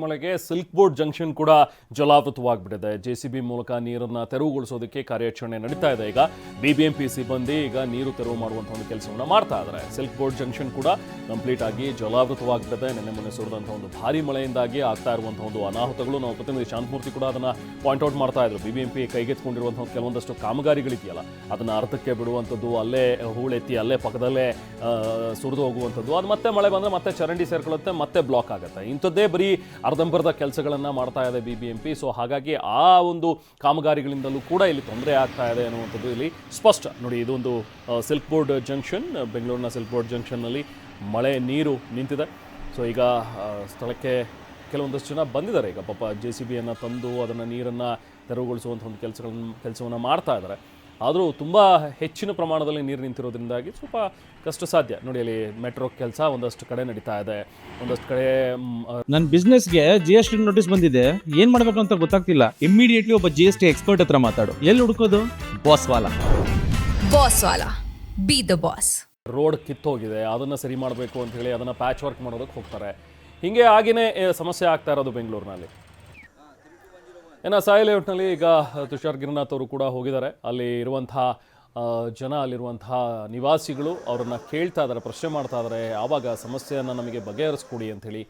ಮಳೆಗೆ silk board junction ಕೂಡ ಜಲಾವೃತವಾಗ್ಬಿಟ್ಟಿದೆ. JCB ಮೂಲಕ ನೀರನ್ನು ತೆರವುಗೊಳಿಸೋದಕ್ಕೆ ಕಾರ್ಯಾಚರಣೆ ನಡೀತಾ ಇದೆ. ಈಗ ಬಿಬಿಎಂಪಿ ಸಿಬ್ಬಂದಿ ಈಗ ನೀರು ತೆರವು ಮಾಡುವಂಥ ಒಂದು ಕೆಲಸವನ್ನು ಮಾಡ್ತಾ ಇದ್ದಾರೆ. ಸಿಲ್ಕ್ ಬೋರ್ಡ್ ಜಂಕ್ಷನ್ ಕೂಡ ಕಂಪ್ಲೀಟ್ ಆಗಿ ಜಲಾವೃತವಾಗ್ಬಿಟ್ಟಿದೆ. ನಿನ್ನೆ ಮೊನ್ನೆ ಸುರಿದಂಥ ಒಂದು ಭಾರಿ ಮಳೆಯಿಂದಾಗಿ ಆಗ್ತಾ ಇರುವಂಥ ಒಂದು ಅನಾಹುತಗಳು, ನಾವು ಪ್ರತಿನಿಧಿ ಶಾಂತಮೂರ್ತಿ ಕೂಡ ಅದನ್ನು ಪಾಯಿಂಟ್ಔಟ್ ಮಾಡ್ತಾ ಇದ್ರು. ಬಿಬಿಎಂಪಿ ಕೈಗೆತ್ತಿಕೊಂಡಿರುವಂಥ ಕೆಲವೊಂದಷ್ಟು ಕಾಮಗಾರಿಗಳಿದೆಯಲ್ಲ, ಅದನ್ನು ಅರ್ಧಕ್ಕೆ ಬಿಡುವಂಥದ್ದು, ಅಲ್ಲೇ ಹೂಳೆತ್ತಿ ಅಲ್ಲೇ ಪಕ್ಕದಲ್ಲೇ ಸುರಿದು ಹೋಗುವಂಥದ್ದು, ಅದು ಮತ್ತೆ ಮಳೆ ಬಂದರೆ ಮತ್ತೆ ಚರಂಡಿ ಸೇರ್ಕೊಳ್ಳುತ್ತೆ, ಮತ್ತೆ ಬ್ಲಾಕ್ ಆಗುತ್ತೆ. ಇಂಥದ್ದೇ ಬರೀ ಅರ್ಧಂಬರ್ಧ ಕೆಲಸಗಳನ್ನು ಮಾಡ್ತಾ ಇದೆ ಬಿಬಿಎಂಪಿ. ಸೊ ಹಾಗಾಗಿ ಆ ಒಂದು ಕಾಮಗಾರಿಗಳಿಂದಲೂ ಕೂಡ ಇಲ್ಲಿ ತೊಂದರೆ ಆಗ್ತಾ ಇದೆ ಅನ್ನುವಂಥದ್ದು ಇಲ್ಲಿ ಸ್ಪಷ್ಟ. ನೋಡಿ, ಇದೊಂದು ಸಿಲ್ಕ್ ಬೋರ್ಡ್ ಜಂಕ್ಷನ್, ಬೆಂಗಳೂರಿನ ಸಿಲ್ಕ್ ಬೋರ್ಡ್ ಜಂಕ್ಷನ್ನಲ್ಲಿ ಮಳೆ ನೀರು ನಿಂತಿದೆ. ಸೊ ಈಗ ಸ್ಥಳಕ್ಕೆ ಕೆಲವೊಂದಷ್ಟು ಜನ ಬಂದಿದ್ದಾರೆ. ಈಗ ಪಾಪ JCBಯನ್ನು ತಂದು ಅದನ್ನು ನೀರನ್ನು ತೆರವುಗೊಳಿಸುವಂಥ ಒಂದು ಕೆಲಸವನ್ನು ಮಾಡ್ತಾ ಇದ್ದಾರೆ. ಆದರೂ ತುಂಬ ಹೆಚ್ಚಿನ ಪ್ರಮಾಣದಲ್ಲಿ ನೀರು ನಿಂತಿರೋದ್ರಿಂದಾಗಿ ಸ್ವಲ್ಪ ಕಷ್ಟ ಸಾಧ್ಯ. ನೋಡಿ, ಅಲ್ಲಿ ಮೆಟ್ರೋ ಕೆಲಸ ಒಂದಷ್ಟು ಕಡೆ ನಡೀತಾ ಇದೆ, ಒಂದಷ್ಟು ಕಡೆ ನನ್ನ ಬಿಸ್ನೆಸ್ಗೆ GST ನೋಟಿಸ್ ಬಂದಿದೆ, ಏನ್ ಮಾಡ್ಬೇಕು ಅಂತ ಗೊತ್ತಾಗ್ತಿಲ್ಲ. ಇಮಿಡಿಯೇಟ್ಲಿ ಒಬ್ಬ GST ಎಕ್ಸ್ಪರ್ಟ್ ಹತ್ರ ಮಾತಾಡು. ಎಲ್ಲಿ ಹುಡುಕೋದು? ಬಾಸ್ ವಾಲಾ ಬಿ ದ ಬಾಸ್. ರೋಡ್ ಕಿತ್ತೋಗಿದೆ, ಅದನ್ನು ಸರಿ ಮಾಡಬೇಕು ಅಂತ ಹೇಳಿ ಅದನ್ನು ಪ್ಯಾಚ್ ವರ್ಕ್ ಮಾಡೋದಕ್ಕೆ ಹೋಗ್ತಾರೆ. ಹೀಗೆ ಆಗಿನೇ ಸಮಸ್ಯೆ ಆಗ್ತಾ ಇರೋದು ಬೆಂಗಳೂರಿನಲ್ಲಿ. ಇನ್ನು ಸಾಯಿ ಲೇಔಟ್ನಲ್ಲಿ ಈಗ ತುಷಾರ್ ಗಿರಿನಾಥ್ ಅವರು ಕೂಡ ಹೋಗಿದ್ದಾರೆ. ಅಲ್ಲಿ ಇರುವಂತಹ ಜನ, ಅಲ್ಲಿರುವಂತಹ ನಿವಾಸಿಗಳು ಅವರನ್ನು ಕೇಳ್ತಾ ಇದ್ದಾರೆ, ಪ್ರಶ್ನೆ ಮಾಡ್ತಾ ಇದ್ದಾರೆ, ಆವಾಗ ಸಮಸ್ಯೆಯನ್ನು ನಮಗೆ ಬಗೆಹರಿಸ್ಕೊಡಿ ಅಂಥೇಳಿ.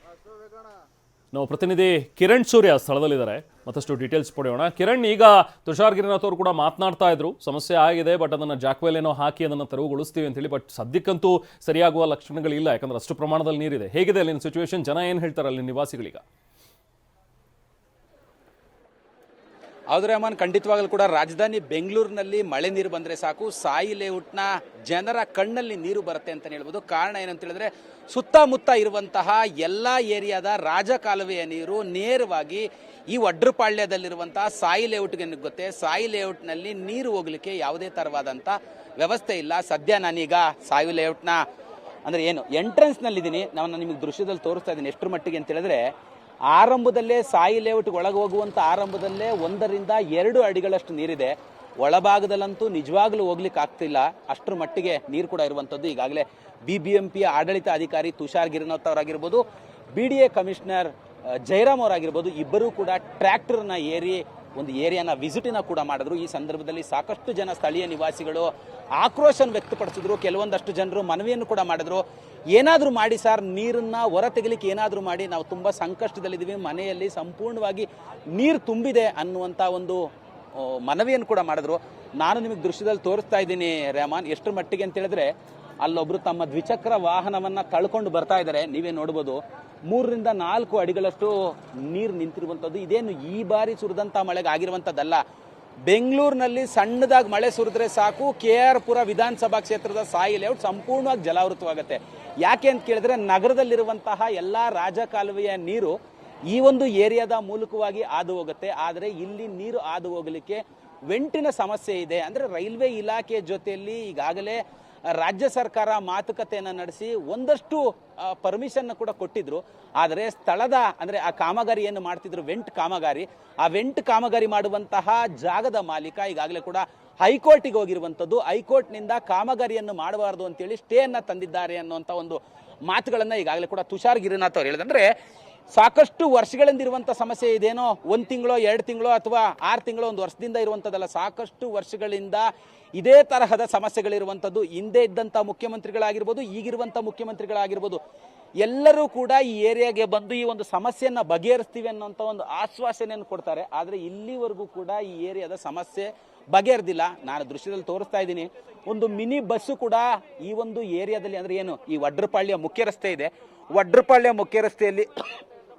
ನಾವು ಪ್ರತಿನಿಧಿ ಕಿರಣ್ ಸೂರ್ಯ ಸ್ಥಳದಲ್ಲಿದ್ದಾರೆ, ಮತ್ತಷ್ಟು ಡೀಟೇಲ್ಸ್ ಪಡೆಯೋಣ. ಕಿರಣ್, ಈಗ ತುಷಾರ್ ಗಿರಿನಾಥ್ ಅವರು ಕೂಡ ಮಾತನಾಡ್ತಾ ಇದ್ರು, ಸಮಸ್ಯೆ ಆಗಿದೆ, ಬಟ್ ಅದನ್ನು ಜಾಕ್ವೆಲ್ ಏನೋ ಹಾಕಿ ಅದನ್ನು ತೆರವುಗೊಳಿಸ್ತೀವಿ ಅಂತೇಳಿ. ಬಟ್ ಸದ್ಯಕ್ಕಂತೂ ಸರಿಯಾಗುವ ಲಕ್ಷಣಗಳಿಲ್ಲ, ಯಾಕಂದ್ರೆ ಅಷ್ಟು ಪ್ರಮಾಣದಲ್ಲಿ ನೀರಿದೆ. ಹೇಗಿದೆ ಅಲ್ಲಿನ ಸಿಚುವೇಶನ್? ಜನ ಏನು ಹೇಳ್ತಾರೆ ಅಲ್ಲಿ ನಿವಾಸಿಗಳೀಗ? ಹೌದು ರೆಹಮಾನ್, ಖಂಡಿತವಾಗಲೂ ಕೂಡ ರಾಜಧಾನಿ ಬೆಂಗಳೂರಿನಲ್ಲಿ ಮಳೆ ನೀರು ಬಂದರೆ ಸಾಕು, ಸಾಯಿ ಲೇಔಟ್ನ ಜನರ ಕಣ್ಣಲ್ಲಿ ನೀರು ಬರುತ್ತೆ ಅಂತಲೇ ಹೇಳ್ಬೋದು. ಕಾರಣ ಏನಂತ ಹೇಳಿದ್ರೆ, ಸುತ್ತಮುತ್ತ ಇರುವಂತಹ ಎಲ್ಲ ಏರಿಯಾದ ರಾಜಕಾಲುವೆಯ ನೀರು ನೇರವಾಗಿ ಈ ಒಡ್ರಪಾಳ್ಯದಲ್ಲಿರುವಂತಹ ಸಾಯಿ ಲೇಔಟ್ಗೆ ನುಗ್ಗುತ್ತೆ. ಸಾಯಿ ಲೇಔಟ್ನಲ್ಲಿ ನೀರು ಹೋಗ್ಲಿಕ್ಕೆ ಯಾವುದೇ ಥರವಾದಂಥ ವ್ಯವಸ್ಥೆ ಇಲ್ಲ. ಸದ್ಯ ನಾನೀಗ ಸಾಯಿ ಲೇಔಟ್ನ ಅಂದರೆ ಏನು ಎಂಟ್ರೆನ್ಸ್ನಲ್ಲಿದ್ದೀನಿ, ನಾನು ನಿಮಗೆ ದೃಶ್ಯದಲ್ಲಿ ತೋರಿಸ್ತಾ ಇದ್ದೀನಿ ಎಷ್ಟರ ಮಟ್ಟಿಗೆ ಅಂತ ಹೇಳಿದ್ರೆ, ಆರಂಭದಲ್ಲೇ ಸಾಯಿ ಲೇಔಟ್ಗೆ ಒಳಗೆ ಹೋಗುವಂಥ ಆರಂಭದಲ್ಲೇ 1 ರಿಂದ 2 ಅಡಿಗಳಷ್ಟು ನೀರಿದೆ. ಒಳಭಾಗದಲ್ಲಂತೂ ನಿಜವಾಗ್ಲೂ ಹೋಗ್ಲಿಕ್ಕೆ ಆಗ್ತಿಲ್ಲ, ಅಷ್ಟರ ಮಟ್ಟಿಗೆ ನೀರು ಕೂಡ ಇರುವಂಥದ್ದು. ಈಗಾಗಲೇ ಬಿಬಿಎಂಪಿಯ ಆಡಳಿತ ಅಧಿಕಾರಿ ತುಷಾರ್ ಗಿರಿನಾಥ್ ಅವರಾಗಿರ್ಬೋದು, BDA ಕಮಿಷನರ್ ಜಯರಾಮ್ ಅವರಾಗಿರ್ಬೋದು, ಇಬ್ಬರೂ ಕೂಡ ಟ್ರ್ಯಾಕ್ಟರ್ನ ಏರಿ ಒಂದು ಏರಿಯಾನ ವಿಸಿಟಿನ ಕೂಡ ಮಾಡಿದ್ರು. ಈ ಸಂದರ್ಭದಲ್ಲಿ ಸಾಕಷ್ಟು ಜನ ಸ್ಥಳೀಯ ನಿವಾಸಿಗಳು ಆಕ್ರೋಶನ ವ್ಯಕ್ತಪಡಿಸಿದ್ರು. ಕೆಲವೊಂದಷ್ಟು ಜನರು ಮನವಿಯನ್ನು ಕೂಡ ಮಾಡಿದ್ರು, ಏನಾದರೂ ಮಾಡಿ ಸರ್, ನೀರನ್ನ ಹೊರ ತೆಗಿಲಿಕ್ಕೆ ಏನಾದರೂ ಮಾಡಿ, ನಾವು ತುಂಬ ಸಂಕಷ್ಟದಲ್ಲಿದ್ದೀವಿ, ಮನೆಯಲ್ಲಿ ಸಂಪೂರ್ಣವಾಗಿ ನೀರು ತುಂಬಿದೆ ಅನ್ನುವಂಥ ಒಂದು ಮನವಿಯನ್ನು ಕೂಡ ಮಾಡಿದ್ರು. ನಾನು ನಿಮಗೆ ದೃಶ್ಯದಲ್ಲಿ ತೋರಿಸ್ತಾ ಇದ್ದೀನಿ ರೆಹಮಾನ್, ಎಷ್ಟರ ಮಟ್ಟಿಗೆ ಅಂತ ಹೇಳಿದ್ರೆ, ಅಲ್ಲೊಬ್ರು ತಮ್ಮ ದ್ವಿಚಕ್ರ ವಾಹನವನ್ನ ತಳ್ಕೊಂಡು ಬರ್ತಾ ಇದ್ದಾರೆ. ನೀವೇ ನೋಡ್ಬೋದು, 3 ರಿಂದ 4 ಅಡಿಗಳಷ್ಟು ನೀರು ನಿಂತಿರುವಂಥದ್ದು. ಇದೇನು ಈ ಬಾರಿ ಸುರಿದಂಥ ಮಳೆಗೆ ಆಗಿರುವಂಥದ್ದಲ್ಲ. ಬೆಂಗಳೂರಿನಲ್ಲಿ ಸಣ್ಣದಾಗಿ ಮಳೆ ಸುರಿದ್ರೆ ಸಾಕು, KR ಪುರ ವಿಧಾನಸಭಾ ಕ್ಷೇತ್ರದ ಸಾಯಿ ಲೇಔಟ್ ಸಂಪೂರ್ಣವಾಗಿ ಜಲಾವೃತವಾಗುತ್ತೆ. ಯಾಕೆ ಅಂತ ಕೇಳಿದ್ರೆ, ನಗರದಲ್ಲಿರುವಂತಹ ಎಲ್ಲ ರಾಜಕಾಲುವೆಯ ನೀರು ಈ ಒಂದು ಏರಿಯಾದ ಮೂಲಕವಾಗಿ ಹಾದು ಹೋಗುತ್ತೆ. ಆದರೆ ಇಲ್ಲಿ ನೀರು ಹಾದು ಹೋಗಲಿಕ್ಕೆ ವೆಂಟಿನ ಸಮಸ್ಯೆ ಇದೆ. ಅಂದರೆ ರೈಲ್ವೆ ಇಲಾಖೆ ಜೊತೆಯಲ್ಲಿ ಈಗಾಗಲೇ ರಾಜ್ಯ ಸರ್ಕಾರ ಮಾತುಕತೆಯನ್ನು ನಡೆಸಿ ಒಂದಷ್ಟು ಪರ್ಮಿಷನ್ ಕೂಡ ಕೊಟ್ಟಿದ್ರು. ಆದರೆ ಸ್ಥಳದ ಅಂದರೆ ಆ ಕಾಮಗಾರಿ ಏನು ಮಾಡ್ತಿದ್ರು, ವೆಂಟ್ ಕಾಮಗಾರಿ, ಆ ವೆಂಟ್ ಕಾಮಗಾರಿ ಮಾಡುವಂತಹ ಜಾಗದ ಮಾಲೀಕ ಈಗಾಗಲೇ ಕೂಡ ಹೈಕೋರ್ಟಿಗೆ ಹೋಗಿರುವಂಥದ್ದು. ಹೈಕೋರ್ಟ್ನಿಂದ ಕಾಮಗಾರಿಯನ್ನು ಮಾಡಬಾರದು ಅಂತೇಳಿ ಸ್ಟೇಯನ್ನು ತಂದಿದ್ದಾರೆ ಅನ್ನುವಂಥ ಒಂದು ಮಾತುಗಳನ್ನು ಈಗಾಗಲೇ ಕೂಡ ತುಷಾರ್ ಗಿರಿನಾಥ್ ಅವರು ಹೇಳಿದಂದ್ರೆ, ಸಾಕಷ್ಟು ವರ್ಷಗಳಿಂದ ಇರುವಂಥ ಸಮಸ್ಯೆ ಇದೇನೋ 1 ತಿಂಗಳೋ 2 ತಿಂಗಳೋ ಅಥವಾ 6 ತಿಂಗಳೋ 1 ವರ್ಷದಿಂದ ಇರುವಂಥದ್ದಲ್ಲ, ಸಾಕಷ್ಟು ವರ್ಷಗಳಿಂದ ಇದೇ ತರಹದ ಸಮಸ್ಯೆಗಳಿರುವಂಥದ್ದು. ಹಿಂದೆ ಇದ್ದಂಥ ಮುಖ್ಯಮಂತ್ರಿಗಳಾಗಿರ್ಬೋದು, ಈಗಿರುವಂಥ ಮುಖ್ಯಮಂತ್ರಿಗಳಾಗಿರ್ಬೋದು, ಎಲ್ಲರೂ ಕೂಡ ಈ ಏರಿಯಾಗೆ ಬಂದು ಈ ಒಂದು ಸಮಸ್ಯೆಯನ್ನು ಬಗೆಹರಿಸ್ತೀವಿ ಅನ್ನೋಂಥ ಒಂದು ಆಶ್ವಾಸನೆಯನ್ನು ಕೊಡ್ತಾರೆ. ಆದರೆ ಇಲ್ಲಿವರೆಗೂ ಕೂಡ ಈ ಏರಿಯಾದ ಸಮಸ್ಯೆ ಬಗೆಹರಿದಿಲ್ಲ. ನಾನು ದೃಶ್ಯದಲ್ಲಿ ತೋರಿಸ್ತಾ ಇದ್ದೀನಿ, ಒಂದು ಮಿನಿ ಬಸ್ಸು ಕೂಡ ಈ ಒಂದು ಏರಿಯಾದಲ್ಲಿ, ಅಂದರೆ ಏನು ಈ ಒಡ್ರಪಾಳ್ಯ ಮುಖ್ಯ ರಸ್ತೆ ಇದೆ, ಒಡ್ರಪಾಳ್ಯ ಮುಖ್ಯ ರಸ್ತೆಯಲ್ಲಿ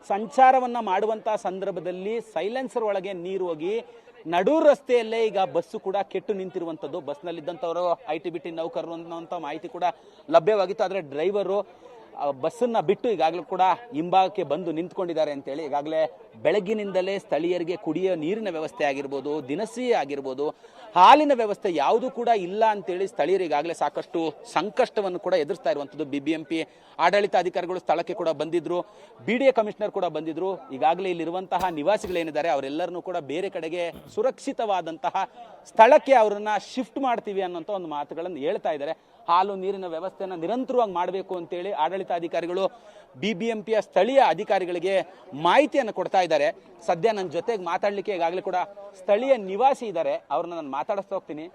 ಸಂಚಾರವನ್ನು ಮಾಡುವಂಥ ಸಂದರ್ಭದಲ್ಲಿ ಸೈಲೆನ್ಸರ್ ಒಳಗೆ ನೀರು ಹೋಗಿ ನಡು ರಸ್ತೆಯಲ್ಲೇ ಈಗ ಬಸ್ಸು ಕೂಡ ಕೆಟ್ಟು ನಿಂತಿರುವಂಥದ್ದು. ಬಸ್ನಲ್ಲಿದ್ದಂಥವರು ITBT ನೌಕರರು ಅನ್ನೋಂಥ ಮಾಹಿತಿ ಕೂಡ ಲಭ್ಯವಾಗಿತ್ತು. ಆದರೆ ಡ್ರೈವರು ಬಸ್ಸನ್ನು ಬಿಟ್ಟು ಈಗಾಗಲೂ ಕೂಡ ಹಿಂಭಾಗಕ್ಕೆ ಬಂದು ನಿಂತ್ಕೊಂಡಿದ್ದಾರೆ ಅಂತೇಳಿ. ಈಗಾಗಲೇ ಬೆಳಗ್ಗಿನಿಂದಲೇ ಸ್ಥಳೀಯರಿಗೆ ಕುಡಿಯೋ ನೀರಿನ ವ್ಯವಸ್ಥೆ ಆಗಿರ್ಬೋದು, ದಿನಸಿ ಆಗಿರ್ಬೋದು, ಹಾಲಿನ ವ್ಯವಸ್ಥೆ ಯಾವುದೂ ಕೂಡ ಇಲ್ಲ ಅಂತೇಳಿ ಸ್ಥಳೀಯರು ಈಗಾಗಲೇ ಸಾಕಷ್ಟು ಸಂಕಷ್ಟವನ್ನು ಕೂಡ ಎದುರಿಸ್ತಾ ಇರುವಂಥದ್ದು. ಬಿಬಿಎಂಪಿ ಆಡಳಿತ ಅಧಿಕಾರಿಗಳು ಸ್ಥಳಕ್ಕೆ ಕೂಡ ಬಂದಿದ್ರು, BDA ಕಮಿಷನರ್ ಕೂಡ ಬಂದಿದ್ರು. ಈಗಾಗಲೇ ಇಲ್ಲಿರುವಂತಹ ನಿವಾಸಿಗಳೇನಿದ್ದಾರೆ ಅವರೆಲ್ಲರನ್ನೂ ಕೂಡ ಬೇರೆ ಕಡೆಗೆ ಸುರಕ್ಷಿತವಾದಂತಹ ಸ್ಥಳಕ್ಕೆ ಅವರನ್ನ ಶಿಫ್ಟ್ ಮಾಡ್ತೀವಿ ಅನ್ನೋಂಥ ಒಂದು ಮಾತುಗಳನ್ನು ಹೇಳ್ತಾ ಇದ್ದಾರೆ. ಹಾಲು ನೀರಿನ ವ್ಯವಸ್ಥೆಯನ್ನು ನಿರಂತರವಾಗಿ ಮಾಡಬೇಕು ಅಂತೇಳಿ ಆಡಳಿತಾಧಿಕಾರಿಗಳು BBMPಯ ಸ್ಥಳೀಯ ಅಧಿಕಾರಿಗಳಿಗೆ ಮಾಹಿತಿಯನ್ನು ಕೊಡ್ತಾ ಇದ್ದಾರೆ. ಸದ್ಯ ನನ್ನ ಜೊತೆಗೆ ಮಾತಾಡಲಿಕ್ಕೆ ಈಗಾಗಲೇ ಕೂಡ ಸ್ಥಳೀಯ ನಿವಾಸಿ ಇದ್ದಾರೆ, ಅವ್ರನ್ನ ನಾನು ಮಾತಾಡಿಸ್ತಾ ಹೋಗ್ತೀನಿ.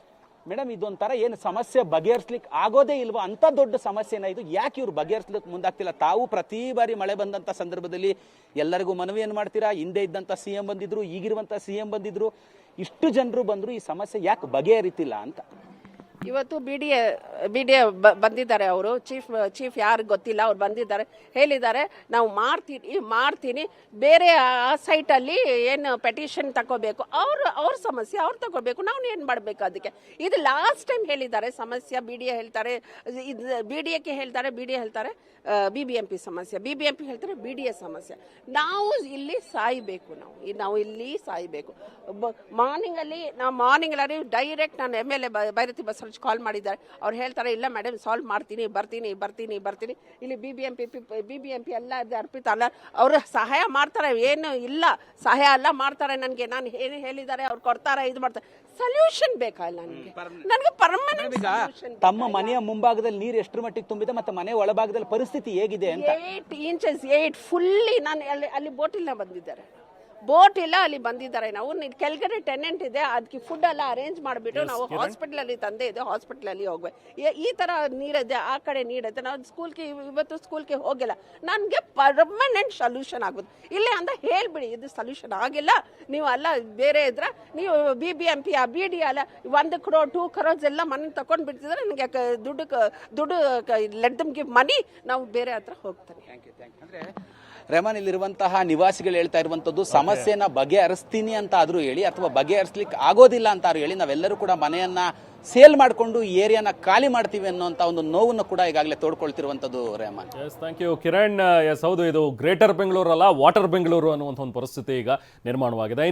ಮೇಡಮ್, ಇದೊಂಥರ ಏನು ಸಮಸ್ಯೆ ಬಗೆಹರಿಸ್ಲಿಕ್ಕೆ ಆಗೋದೇ ಇಲ್ವಾ? ಅಂತ ದೊಡ್ಡ ಸಮಸ್ಯೆನ ಇದು, ಯಾಕೆ ಇವ್ರು ಬಗೆಹರಿಸ್ಲಿಕ್ಕೆ ಮುಂದಾಗ್ತಿಲ್ಲ? ತಾವು ಪ್ರತಿ ಬಾರಿ ಮಳೆ ಬಂದಂಥ ಸಂದರ್ಭದಲ್ಲಿ ಎಲ್ಲರಿಗೂ ಮನವಿಯನ್ನು ಮಾಡ್ತೀರಾ. ಹಿಂದೆ ಇದ್ದಂಥ CM ಬಂದಿದ್ರು, ಈಗಿರುವಂಥ CM ಬಂದಿದ್ರು, ಇಷ್ಟು ಜನರು ಬಂದ್ರು, ಈ ಸಮಸ್ಯೆ ಯಾಕೆ ಬಗೆಹರಿತಿಲ್ಲ ಅಂತ. ಇವತ್ತು ಬಿ ಡಿ ಎ ಬಂದಿದ್ದಾರೆ. ಅವರು ಚೀಫ್ ಯಾರು ಗೊತ್ತಿಲ್ಲ, ಅವ್ರು ಬಂದಿದ್ದಾರೆ, ಹೇಳಿದ್ದಾರೆ ನಾವು ಮಾಡ್ತೀನಿ ಬೇರೆ ಆ ಸೈಟಲ್ಲಿ ಏನು ಪೆಟಿಷನ್ ತಗೋಬೇಕು, ಅವ್ರ ಸಮಸ್ಯೆ ಅವ್ರು ತಗೋಬೇಕು, ನಾವು ಏನು ಮಾಡಬೇಕು ಅದಕ್ಕೆ. ಇದು ಲಾಸ್ಟ್ ಟೈಮ್ ಹೇಳಿದ್ದಾರೆ ಸಮಸ್ಯೆ. ಬಿ ಡಿ ಎ ಹೇಳ್ತಾರೆ, ಬಿ ಡಿ ಎಕ್ಕೆ ಹೇಳ್ತಾರೆ, ಬಿ ಡಿ ಎ ಹೇಳ್ತಾರೆ BBMP ಸಮಸ್ಯೆ, BBMP ಹೇಳ್ತಾರೆ BDA ಸಮಸ್ಯೆ. ನಾವು ಇಲ್ಲಿ ಸಾಯ್ಬೇಕು, ನಾವು ಇಲ್ಲಿ ಸಾಯ್ಬೇಕು. ಮಾರ್ನಿಂಗಲ್ಲಿ ಡೈರೆಕ್ಟ್ ನಾನು MLA ಬೈರತಿ ಬಸವರಾಜ್ ಕಾಲ್ ಮಾಡಿದ್ದಾರೆ. ಅವ್ರು ಹೇಳ್ತಾರೆ ಇಲ್ಲ ಮೇಡಮ್ ಸಾಲ್ವ್ ಮಾಡ್ತೀನಿ, ಬರ್ತೀನಿ. ಇಲ್ಲಿ BBMP ಎಲ್ಲ ಅರ್ಪಿತ ಅಲ್ಲ, ಅವರು ಸಹಾಯ ಮಾಡ್ತಾರೆ, ಏನು ಇಲ್ಲ ಸಹಾಯ ಎಲ್ಲ ಮಾಡ್ತಾರೆ. ನನಗೆ ನಾನು ಏನು ಹೇಳಿದ್ದಾರೆ ಅವ್ರು ಕೊಡ್ತಾರೆ, ಇದು ಮಾಡ್ತಾರೆ. ಸೊಲ್ಯೂಷನ್ ಬೇಕಲ್ಲ ನನಗೆ ಪರ್ಮನೆಂಟ್ ಸೊಲ್ಯೂಷನ್. ತಮ್ಮ ಮನೆಯ ಮುಂಭಾಗದಲ್ಲಿ ನೀರು ಎಷ್ಟರ ಮಟ್ಟಿಗೆ ತುಂಬಿದೆ ಮತ್ತೆ ಮನೆ ಒಳಭಾಗದಲ್ಲಿ ಪರಿಸ್ಥಿತಿ ಹೇಗಿದೆ ಅಂತ? 8 ಇಂಚಸ್ ಫುಲ್ಲಿ. ನಾನು ಅಲ್ಲಿ ಬೋಟ್ ಇಲ್ಲ ಅಲ್ಲಿ ಬಂದಿದ್ದಾರೆ. ನಾವು ಕೆಳಗಡೆ ಟೆನೆಂಟ್ ಇದೆ, ಅದಕ್ಕೆ ಫುಡ್ ಎಲ್ಲ ಅರೇಂಜ್ ಮಾಡಿಬಿಟ್ಟು ನಾವು ಹಾಸ್ಪಿಟಲಲ್ಲಿ ತಂದೆ ಇದೆ, ಹಾಸ್ಪಿಟಲಲ್ಲಿ ಹೋಗ್ಬೇಕು. ಈ ತರ ನೀರಿದೆ, ಆ ಕಡೆ ನೀರಿದೆ. ನಾವು ಇವತ್ತು ಸ್ಕೂಲ್ಗೆ ಹೋಗಿಲ್ಲ. ನನಗೆ ಪರ್ಮನೆಂಟ್ ಸೊಲ್ಯೂಷನ್ ಆಗೋದು ಇಲ್ಲೇ ಅಂತ ಹೇಳ್ಬಿಡಿ. ಇದು ಸೊಲ್ಯೂಷನ್ ಆಗಿಲ್ಲ, ನೀವು ಅಲ್ಲ ಬೇರೆ ಇದ್ರೆ ನೀವು BBMP BD ಅಲ್ಲ 1 crore 2 crores ಎಲ್ಲ ಮನೆ ತಗೊಂಡು ಬಿಡ್ತಿದ್ರೆ ನನಗೆ ದುಡ್ಡು ಲೆಟ್ ದಮ್ ಗಿವ್ ಮನಿ, ನಾವು ಬೇರೆ ಹತ್ರ ಹೋಗ್ತಾರೆ. ಅಂದ್ರೆ ರೆಹಮಾನ್, ಇಲ್ಲಿರುವಂತಹ ನಿವಾಸಿಗಳು ಹೇಳ್ತಾ ಇರುವಂತದ್ದು ಸಮಸ್ಯೆನ ಬಗೆಹರಿಸ್ತೀನಿ ಅಂತ ಆದ್ರೂ ಹೇಳಿ ಅಥವಾ ಬಗೆಹರಿಸ್ಲಿಕ್ಕೆ ಆಗೋದಿಲ್ಲ ಅಂತ ಹೇಳಿ ನಾವೆಲ್ಲರೂ ಕೂಡ ಮನೆಯನ್ನ ಸೇಲ್ ಮಾಡಿಕೊಂಡು ಈ ಏರಿಯಾನ ಖಾಲಿ ಮಾಡ್ತೀವಿ ಅನ್ನೋಂಥ ಒಂದು ನೋವನ್ನು ಕೂಡ ಈಗಾಗಲೇ ತೋಡ್ಕೊಳ್ತಿರುವಂತದ್ದು ರೆಹಮಾನ್. Thank you Kiran. ಹೌದು, ಇದು ಗ್ರೇಟರ್ ಬೆಂಗಳೂರು ಅಲ್ಲ, ವಾಟರ್ ಬೆಂಗಳೂರು ಅನ್ನುವಂಥ ಒಂದು ಪರಿಸ್ಥಿತಿ ಈಗ ನಿರ್ಮಾಣವಾಗಿದೆ.